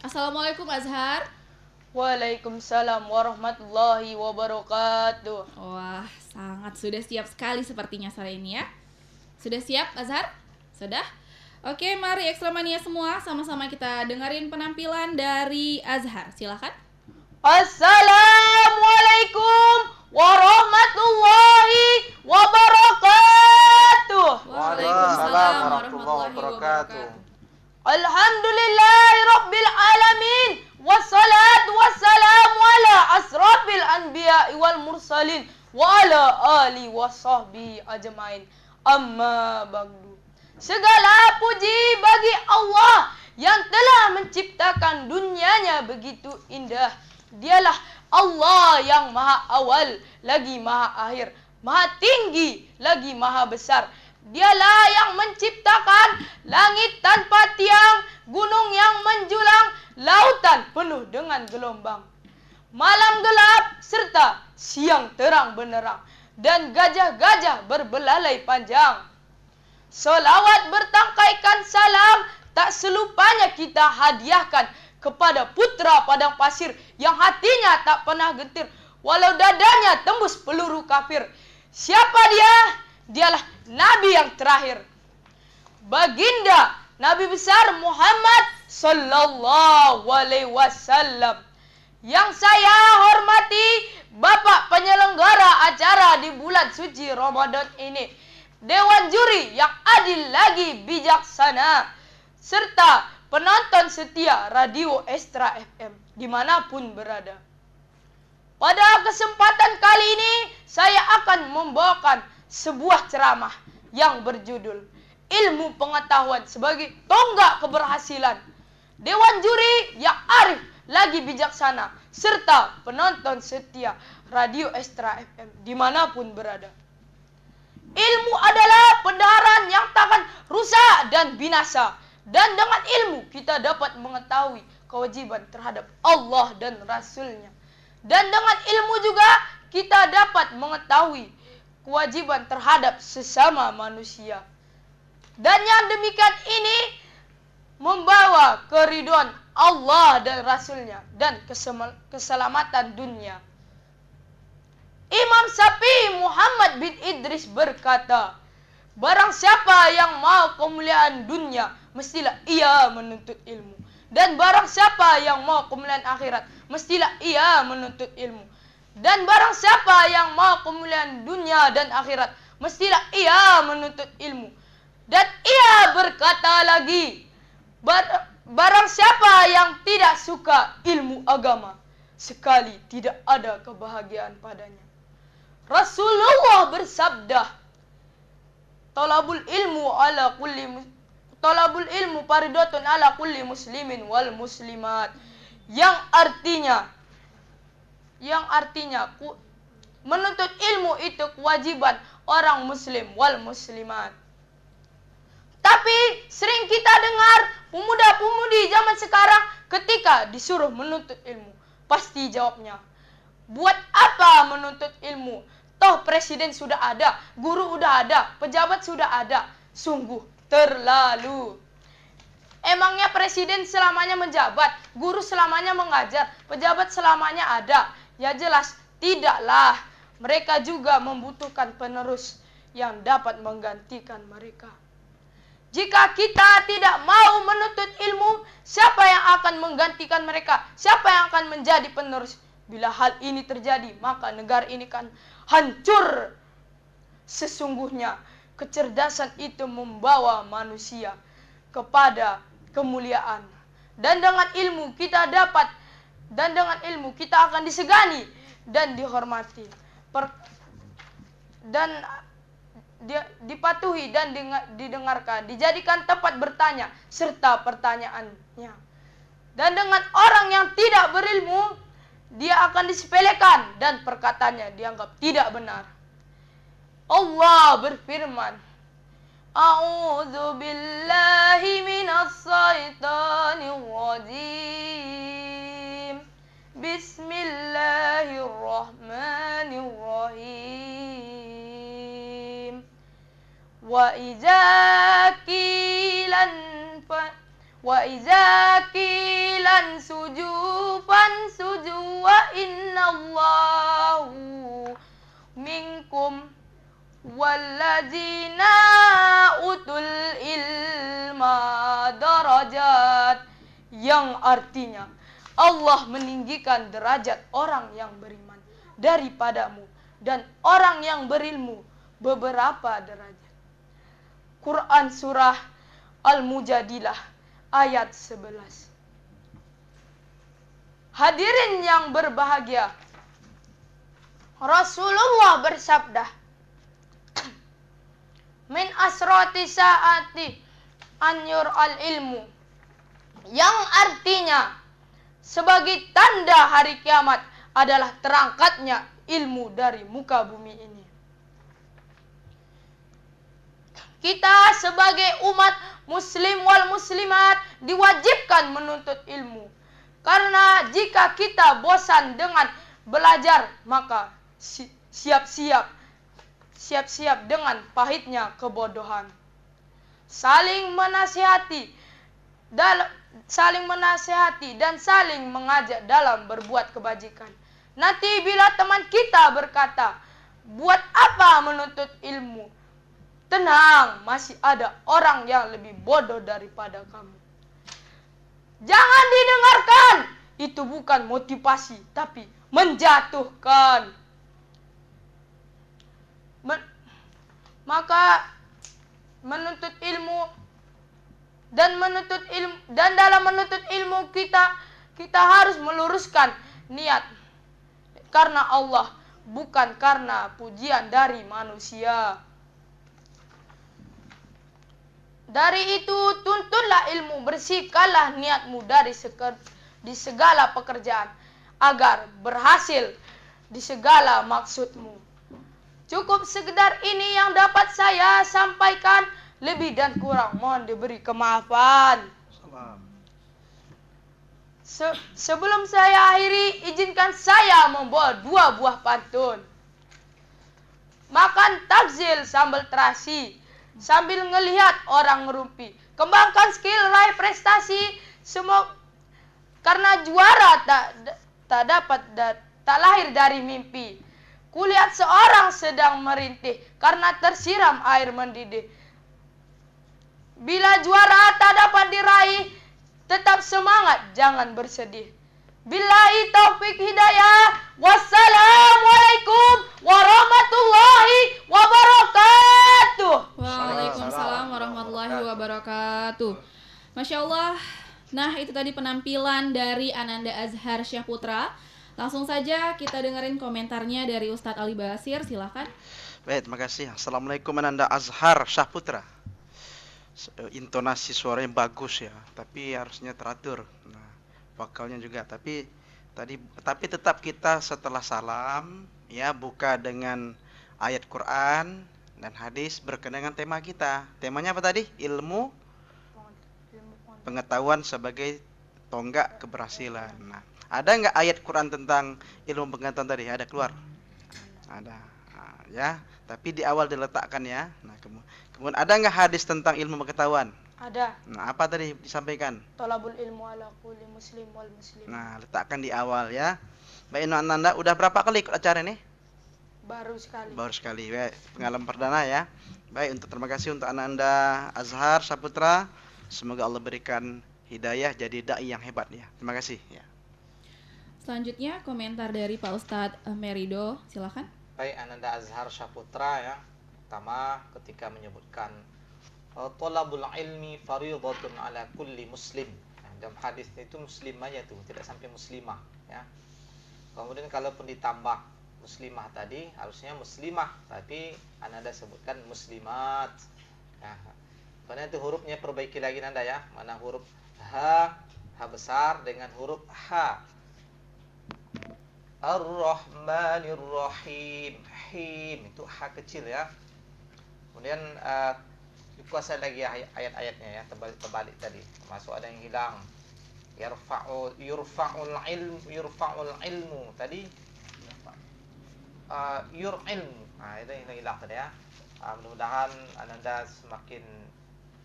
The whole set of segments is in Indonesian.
Assalamualaikum Azhar. Waalaikumsalam warahmatullahi wabarakatuh. Wah, sangat sudah siap sekali sepertinya sore ini ya. Sudah siap Azhar? Sudah? Oke, mari Ekstramania semua sama-sama kita dengerin penampilan dari Azhar. Silakan. Assalamualaikum warahmatullahi wabarakatuh. Waalaikumsalam warahmatullahi wabarakatuh. Alhamdulillahi rabbil alamin. Wassalatu wassalamu ala asrafil anbiya'i wal mursalin wa ala ali wa sahbihi ajmain. Amma ba'du. Segala puji bagi Allah yang telah menciptakan dunianya begitu indah. Dialah Allah yang maha awal lagi maha akhir, maha tinggi lagi maha besar. Dialah yang menciptakan langit tanpa tiang, gunung yang menjulang, lautan penuh dengan gelombang, malam gelap serta siang terang benderang, dan gajah-gajah berbelalai panjang. Selawat bertangkaikan salam tak selupanya kita hadiahkan kepada putra padang pasir yang hatinya tak pernah getir walau dadanya tembus peluru kafir. Siapa dia? Dialah Nabi yang terakhir, Baginda Nabi besar Muhammad sallallahu alaihi wasallam, yang saya hormati Bapak penyelenggara acara di bulan suci Ramadan ini, Dewan Juri yang adil lagi bijaksana, serta penonton setia Radio Extra FM dimanapun berada. Pada kesempatan kali ini saya akan membawakan sebuah ceramah yang berjudul Ilmu Pengetahuan sebagai Tonggak Keberhasilan. Dewan Juri yang arif lagi bijaksana serta penonton setia Radio Extra FM dimanapun berada. Ilmu adalah pendaharan yang takkan rusak dan binasa. Dan dengan ilmu kita dapat mengetahui kewajiban terhadap Allah dan Rasul-Nya. Dan dengan ilmu juga kita dapat mengetahui kewajiban terhadap sesama manusia. Dan yang demikian ini membawa keridhaan Allah dan Rasul-Nya dan keselamatan dunia. Imam Syafi'i Muhammad bin Idris berkata, barang siapa yang mau kemuliaan dunia, mestilah ia menuntut ilmu. Dan barang siapa yang mau kemuliaan akhirat, mestilah ia menuntut ilmu. Dan barang siapa yang mau kemuliaan dunia dan akhirat, mestilah ia menuntut ilmu. Dan ia berkata lagi, barang siapa yang tidak suka ilmu agama, sekali tidak ada kebahagiaan padanya. Rasulullah bersabda, Talabul ilmu fardhatun ala kulli muslimin wal muslimat. Yang artinya menuntut ilmu itu kewajiban orang muslim wal muslimat. Tapi sering kita dengar pemuda-pemudi zaman sekarang ketika disuruh menuntut ilmu, pasti jawabnya, buat apa menuntut ilmu? Toh presiden sudah ada, guru udah ada, pejabat sudah ada. Sungguh terlalu. Emangnya presiden selamanya menjabat, guru selamanya mengajar, pejabat selamanya ada? Ya jelas tidaklah. Mereka juga membutuhkan penerus yang dapat menggantikan mereka. Jika kita tidak mau menuntut ilmu, siapa yang akan menggantikan mereka? Siapa yang akan menjadi penerus? Bila hal ini terjadi, maka negara ini kan hancur. Sesungguhnya kecerdasan itu membawa manusia kepada kemuliaan. Dan dengan ilmu kita akan disegani dan dihormati. Dipatuhi dan didengarkan, dijadikan tempat bertanya serta pertanyaannya. Dan dengan orang yang tidak berilmu, dia akan disepelekan dan perkataannya dianggap tidak benar. Allah berfirman, A'udzu billahi minas syaitonir rajim. Bismillahirrahmanirrahim. Wa idza qilan Wa iza qilan suju fansuju wa innallahu minkum walladzina utul ilma darajat, yang artinya Allah meninggikan derajat orang yang beriman daripadamu dan orang yang berilmu beberapa derajat. Quran surah Al-Mujadilah ayat 11. Hadirin yang berbahagia, Rasulullah bersabda, min asrati saati anyur al ilmu, yang artinya sebagai tanda hari kiamat adalah terangkatnya ilmu dari muka bumi ini. Kita sebagai umat muslim wal muslimat diwajibkan menuntut ilmu. Karena jika kita bosan dengan belajar, maka siap-siap dengan pahitnya kebodohan. Saling menasihati dan saling mengajak dalam berbuat kebajikan. Nanti bila teman kita berkata, buat apa menuntut ilmu? Tenang, masih ada orang yang lebih bodoh daripada kamu. Jangan didengarkan. Itu bukan motivasi, tapi menjatuhkan. Maka menuntut ilmu dan dalam menuntut ilmu kita harus meluruskan niat karena Allah, bukan karena pujian dari manusia. Dari itu tuntunlah ilmu, bersihkanlah niatmu di segala pekerjaan agar berhasil di segala maksudmu. Cukup sekedar ini yang dapat saya sampaikan, lebih dan kurang mohon diberi kemaafan. Sebelum saya akhiri, izinkan saya membawa 2 buah pantun. Makan takjil sambal terasi sambil ngelihat orang ngerumpi. Kembangkan skill, raih prestasi. Karena juara tak lahir dari mimpi. Kulihat seorang sedang merintih karena tersiram air mendidih. Bila juara tak dapat diraih, tetap semangat, jangan bersedih. Billahi taufik hidayah. Wassalamualaikum warahmatullahi wabarakatuh. Waalaikumsalam warahmatullahi wabarakatuh. Masya Allah. Nah, itu tadi penampilan dari Ananda Azhar Syahputra. Langsung saja kita dengerin komentarnya dari Ustadz Ali Basir, silakan. Baik, terima kasih. Assalamualaikum Ananda Azhar Syahputra. Intonasi suaranya bagus ya, tapi harusnya teratur. Nah, vokalnya juga, tapi tetap kita setelah salam ya buka dengan ayat Quran dan hadis berkenaan dengan tema kita. Temanya apa tadi? Ilmu pengetahuan sebagai tonggak keberhasilan. Nah, ada nggak ayat Quran tentang ilmu pengetahuan tadi? Ada keluar? Ada. Nah, ya, tapi di awal diletakkan ya. Nah, kemudian ada nggak hadis tentang ilmu pengetahuan? Ada. Nah, apa tadi disampaikan? Thalabul ilmu ala kulli muslim wal muslim. Nah, letakkan di awal ya. Baik, Ananda udah berapa kali ikut acara ini? Baru sekali. Baru sekali. Baik, pengalaman perdana ya. Baik, terima kasih untuk Ananda Azhar Syahputra. Semoga Allah berikan hidayah jadi dai yang hebat ya. Terima kasih ya. Selanjutnya komentar dari Pak Ustadz Merido, silakan. Baik, Ananda Azhar Syahputra ya. Pertama, ketika menyebutkan thalabul ilmi fardhatun ala kulli muslim. Nah, dalam hadis itu muslim aja tuh, tidak sampai muslimah ya. Kemudian kalaupun ditambah muslimah tadi harusnya muslimah, tapi Ananda sebutkan muslimat. Nah, karena itu hurufnya perbaiki lagi Nanda ya. Mana huruf H besar dengan huruf H. Ar-Rahmanir Rahim. Him itu H kecil ya. Kemudian dikuasai lagi ayat-ayatnya ya, terbalik tadi. Masuk ada yang hilang. Yurfa'ul ilmu tadi yur ilmu. Nah, itu yang hilang tadi ya. Mudah-mudahan Ananda semakin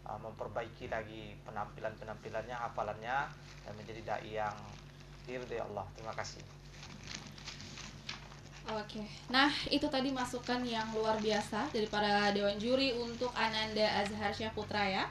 memperbaiki lagi penampilannya, hafalannya, dan menjadi dai yang diridhai Allah. Terima kasih. Oke, nah itu tadi masukan yang luar biasa dari para dewan juri untuk Ananda Azhar Syahputra ya.